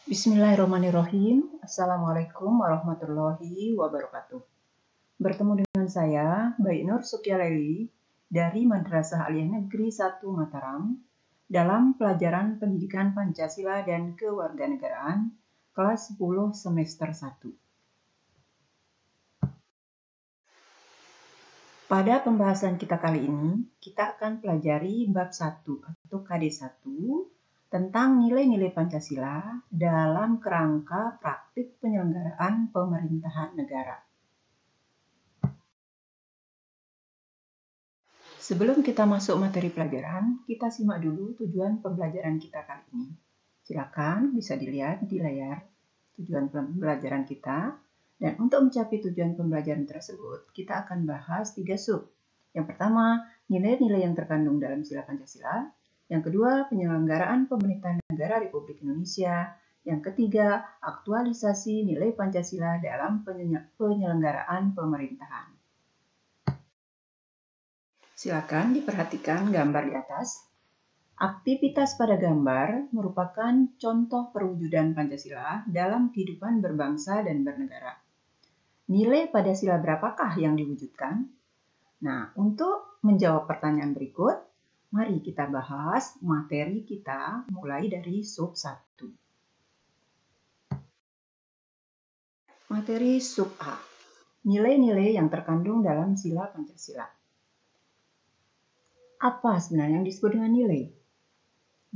Bismillahirrahmanirrahim. Assalamualaikum warahmatullahi wabarakatuh. Bertemu dengan saya, Baik Nur Sukyaleli, dari Madrasah Aliyah Negeri 1 Mataram, dalam pelajaran Pendidikan Pancasila dan Kewarganegaraan, kelas 10 semester 1. Pada pembahasan kita kali ini, kita akan pelajari bab 1 atau KD1 tentang nilai-nilai Pancasila dalam kerangka praktik penyelenggaraan pemerintahan negara. Sebelum kita masuk materi pelajaran, kita simak dulu tujuan pembelajaran kita kali ini. Silakan bisa dilihat di layar tujuan pembelajaran kita. Dan untuk mencapai tujuan pembelajaran tersebut, kita akan bahas 3 sub. Yang pertama, nilai-nilai yang terkandung dalam Sila Pancasila. Yang kedua, penyelenggaraan pemerintahan negara Republik Indonesia. Yang ketiga, aktualisasi nilai Pancasila dalam penyelenggaraan pemerintahan. Silakan diperhatikan gambar di atas. Aktivitas pada gambar merupakan contoh perwujudan Pancasila dalam kehidupan berbangsa dan bernegara. Nilai pada sila berapakah yang diwujudkan? Nah, untuk menjawab pertanyaan berikut, mari kita bahas materi kita mulai dari sub 1. Materi sub A. Nilai-nilai yang terkandung dalam sila Pancasila. Apa sebenarnya yang disebut dengan nilai?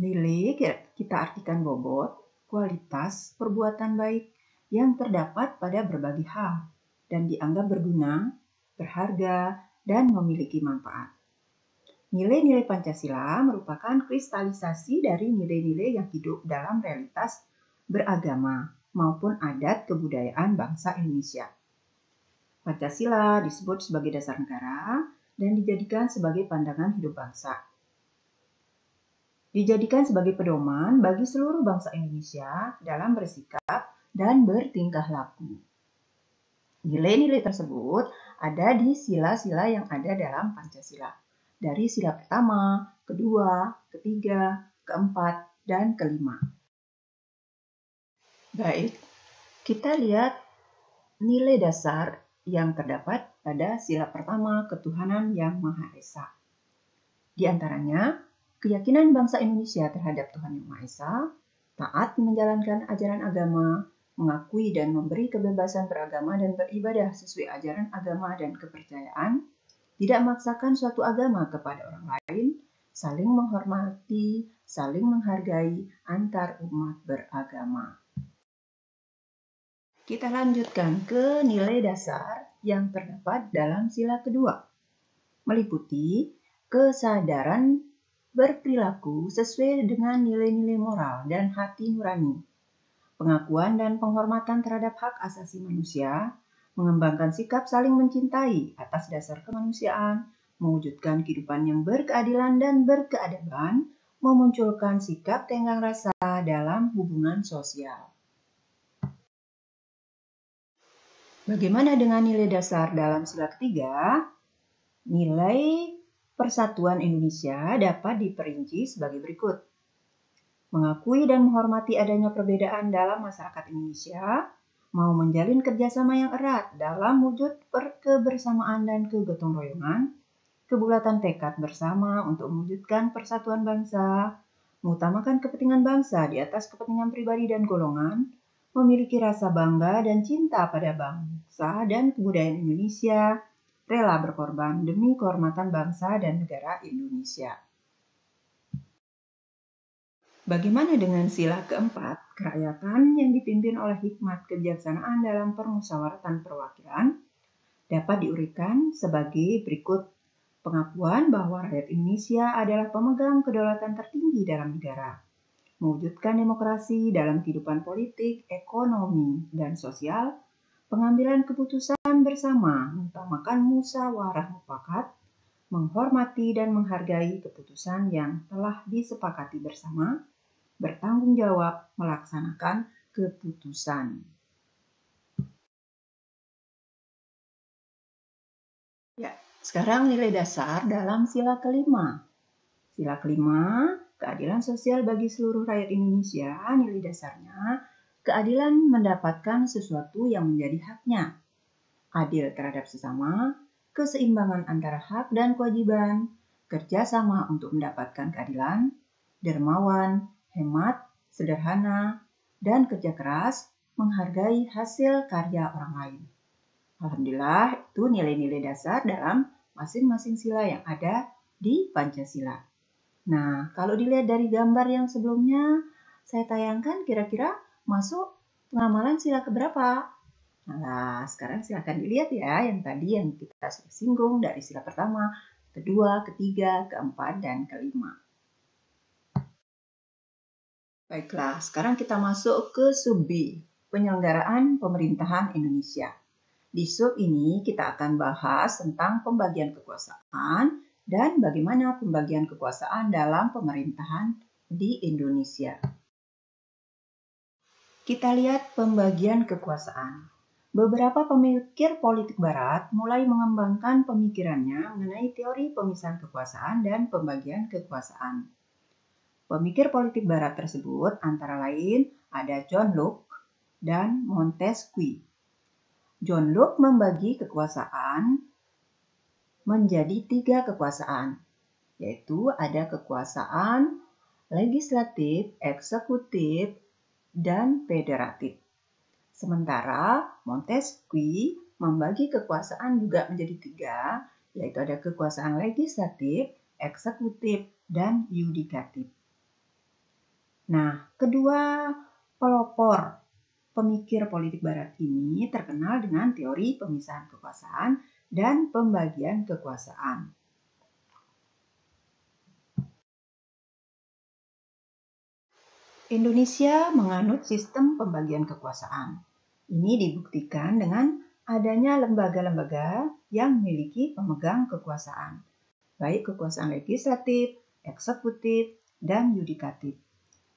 Nilai kita artikan bobot, kualitas, perbuatan baik yang terdapat pada berbagai hal dan dianggap berguna, berharga, dan memiliki manfaat. Nilai-nilai Pancasila merupakan kristalisasi dari nilai-nilai yang hidup dalam realitas beragama maupun adat kebudayaan bangsa Indonesia. Pancasila disebut sebagai dasar negara dan dijadikan sebagai pandangan hidup bangsa. Dijadikan sebagai pedoman bagi seluruh bangsa Indonesia dalam bersikap dan bertingkah laku. Nilai-nilai tersebut ada di sila-sila yang ada dalam Pancasila. Dari sila pertama, kedua, ketiga, keempat, dan kelima. Baik, kita lihat nilai dasar yang terdapat pada sila pertama, ketuhanan yang Maha Esa. Di antaranya, keyakinan bangsa Indonesia terhadap Tuhan Yang Maha Esa, taat menjalankan ajaran agama, mengakui dan memberi kebebasan beragama dan beribadah sesuai ajaran agama dan kepercayaan, tidak memaksakan suatu agama kepada orang lain, saling menghormati, saling menghargai antar umat beragama. Kita lanjutkan ke nilai dasar yang terdapat dalam sila kedua, meliputi kesadaran berperilaku sesuai dengan nilai-nilai moral dan hati nurani, pengakuan dan penghormatan terhadap hak asasi manusia, mengembangkan sikap saling mencintai atas dasar kemanusiaan, mewujudkan kehidupan yang berkeadilan dan berkeadaban, memunculkan sikap tenggang rasa dalam hubungan sosial. Bagaimana dengan nilai dasar dalam sila ketiga? Nilai persatuan Indonesia dapat diperinci sebagai berikut. Mengakui dan menghormati adanya perbedaan dalam masyarakat Indonesia, mau menjalin kerjasama yang erat dalam wujud kebersamaan dan kegotong royongan, kebulatan tekad bersama untuk mewujudkan persatuan bangsa, mengutamakan kepentingan bangsa di atas kepentingan pribadi dan golongan, memiliki rasa bangga dan cinta pada bangsa dan kebudayaan Indonesia, rela berkorban demi kehormatan bangsa dan negara Indonesia. Bagaimana dengan sila keempat, kerakyatan yang dipimpin oleh hikmat kebijaksanaan dalam permusyawaratan perwakilan, dapat diuraikan sebagai berikut. Pengakuan bahwa rakyat Indonesia adalah pemegang kedaulatan tertinggi dalam negara, mewujudkan demokrasi dalam kehidupan politik, ekonomi, dan sosial, pengambilan keputusan bersama, mengutamakan musyawarah mufakat, menghormati dan menghargai keputusan yang telah disepakati bersama, bertanggung jawab melaksanakan keputusan. Ya, sekarang nilai dasar dalam sila kelima. Sila kelima, keadilan sosial bagi seluruh rakyat Indonesia, nilai dasarnya keadilan mendapatkan sesuatu yang menjadi haknya, adil terhadap sesama, keseimbangan antara hak dan kewajiban, kerjasama untuk mendapatkan keadilan, dermawan, hemat, sederhana, dan kerja keras, menghargai hasil karya orang lain. Alhamdulillah, itu nilai-nilai dasar dalam masing-masing sila yang ada di Pancasila. Nah, kalau dilihat dari gambar yang sebelumnya, saya tayangkan kira-kira masuk pengamalan sila keberapa? Nah, sekarang silakan dilihat ya yang tadi yang kita sudah singgung dari sila pertama, kedua, ketiga, keempat, dan kelima. Baiklah, sekarang kita masuk ke sub B, penyelenggaraan pemerintahan Indonesia. Di sub ini kita akan bahas tentang pembagian kekuasaan dan bagaimana pembagian kekuasaan dalam pemerintahan di Indonesia. Kita lihat pembagian kekuasaan. Beberapa pemikir politik barat mulai mengembangkan pemikirannya mengenai teori pemisahan kekuasaan dan pembagian kekuasaan. Pemikir politik barat tersebut antara lain ada John Locke dan Montesquieu. John Locke membagi kekuasaan menjadi 3 kekuasaan, yaitu ada kekuasaan legislatif, eksekutif, dan federatif. Sementara Montesquieu membagi kekuasaan juga menjadi 3, yaitu ada kekuasaan legislatif, eksekutif, dan yudikatif. Nah, kedua pelopor pemikir politik barat ini terkenal dengan teori pemisahan kekuasaan dan pembagian kekuasaan. Indonesia menganut sistem pembagian kekuasaan. Ini dibuktikan dengan adanya lembaga-lembaga yang memiliki pemegang kekuasaan, baik kekuasaan legislatif, eksekutif, dan yudikatif.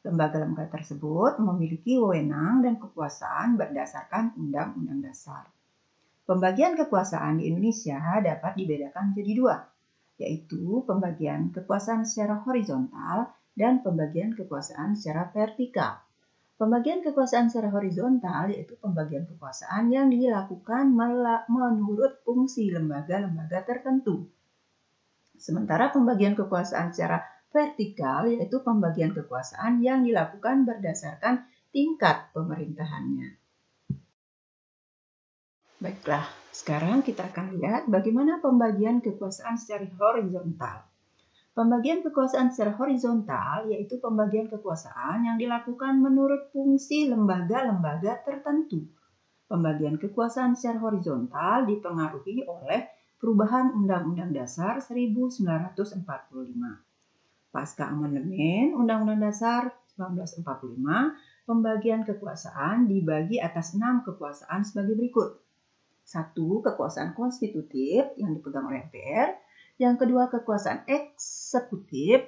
Lembaga-lembaga tersebut memiliki wewenang dan kekuasaan berdasarkan Undang-Undang Dasar. Pembagian kekuasaan di Indonesia dapat dibedakan menjadi 2, yaitu pembagian kekuasaan secara horizontal dan pembagian kekuasaan secara vertikal. Pembagian kekuasaan secara horizontal yaitu pembagian kekuasaan yang dilakukan menurut fungsi lembaga-lembaga tertentu. Sementara pembagian kekuasaan secara vertikal yaitu pembagian kekuasaan yang dilakukan berdasarkan tingkat pemerintahannya. Baiklah, sekarang kita akan lihat bagaimana pembagian kekuasaan secara horizontal. Pembagian kekuasaan secara horizontal yaitu pembagian kekuasaan yang dilakukan menurut fungsi lembaga-lembaga tertentu. Pembagian kekuasaan secara horizontal dipengaruhi oleh perubahan Undang-Undang Dasar 1945. Pasca amandemen Undang-Undang Dasar 1945, pembagian kekuasaan dibagi atas 6 kekuasaan sebagai berikut. 1. Kekuasaan konstitutif yang dipegang oleh MPR. Yang kedua, kekuasaan eksekutif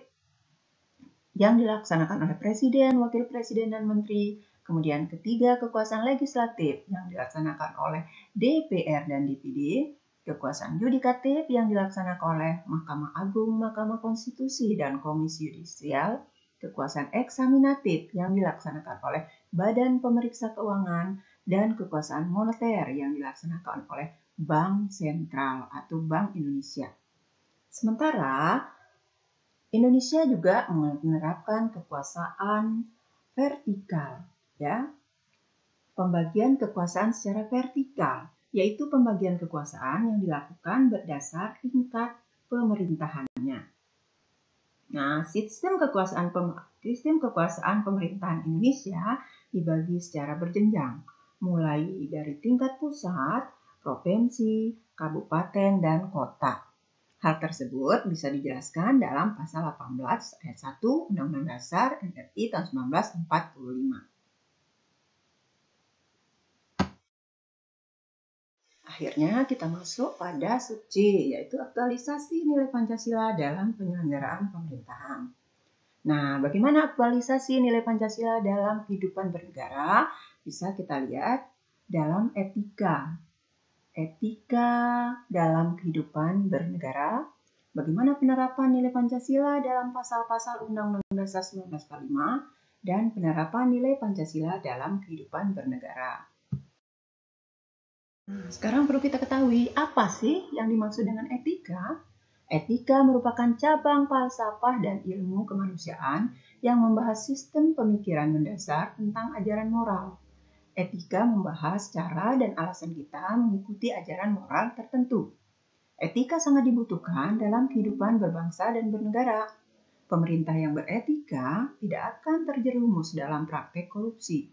yang dilaksanakan oleh Presiden, Wakil Presiden, dan Menteri. Kemudian ketiga, kekuasaan legislatif yang dilaksanakan oleh DPR dan DPD. Kekuasaan yudikatif yang dilaksanakan oleh Mahkamah Agung, Mahkamah Konstitusi, dan Komisi Yudisial. Kekuasaan eksaminatif yang dilaksanakan oleh Badan Pemeriksa Keuangan, dan kekuasaan moneter yang dilaksanakan oleh Bank Sentral atau Bank Indonesia. Sementara Indonesia juga menerapkan kekuasaan vertikal, ya. Pembagian kekuasaan secara vertikal, yaitu pembagian kekuasaan yang dilakukan berdasar tingkat pemerintahannya. Nah, sistem kekuasaan pemerintahan Indonesia dibagi secara berjenjang, mulai dari tingkat pusat, provinsi, kabupaten, dan kota. Hal tersebut bisa dijelaskan dalam pasal 18 ayat 1 Undang-Undang Dasar RI tahun 1945. Akhirnya kita masuk pada sub C, yaitu aktualisasi nilai Pancasila dalam penyelenggaraan pemerintahan. Nah, bagaimana aktualisasi nilai Pancasila dalam kehidupan bernegara? Bisa kita lihat dalam etika. Etika dalam kehidupan bernegara. Bagaimana penerapan nilai Pancasila dalam pasal-pasal Undang-Undang Dasar 1945 dan penerapan nilai Pancasila dalam kehidupan bernegara. Sekarang perlu kita ketahui, apa sih yang dimaksud dengan etika? Etika merupakan cabang falsafah dan ilmu kemanusiaan yang membahas sistem pemikiran mendasar tentang ajaran moral. Etika membahas cara dan alasan kita mengikuti ajaran moral tertentu. Etika sangat dibutuhkan dalam kehidupan berbangsa dan bernegara. Pemerintah yang beretika tidak akan terjerumus dalam praktek korupsi.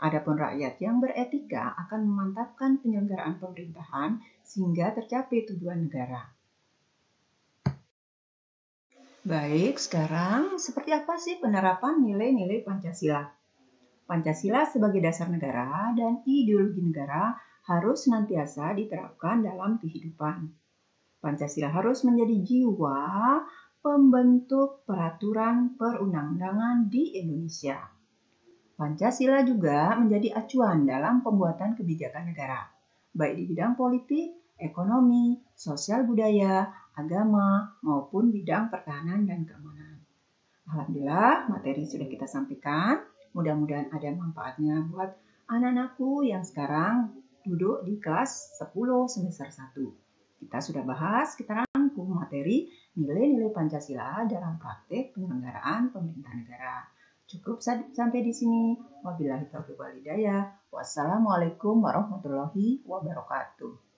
Adapun rakyat yang beretika akan memantapkan penyelenggaraan pemerintahan sehingga tercapai tujuan negara. Baik, sekarang seperti apa sih penerapan nilai-nilai Pancasila? Pancasila sebagai dasar negara dan ideologi negara harus senantiasa diterapkan dalam kehidupan. Pancasila harus menjadi jiwa pembentuk peraturan perundang-undangan di Indonesia. Pancasila juga menjadi acuan dalam pembuatan kebijakan negara, baik di bidang politik, ekonomi, sosial budaya, agama, maupun bidang pertahanan dan keamanan. Alhamdulillah, materi sudah kita sampaikan. Mudah-mudahan ada manfaatnya buat anak-anakku yang sekarang duduk di kelas 10 semester 1. Kita sudah bahas, kita rangkum materi nilai-nilai Pancasila dalam praktek penyelenggaraan pemerintah negara. Cukup sampai di sini. Wabillahi taufiq wal hidayah. Wassalamualaikum warahmatullahi wabarakatuh.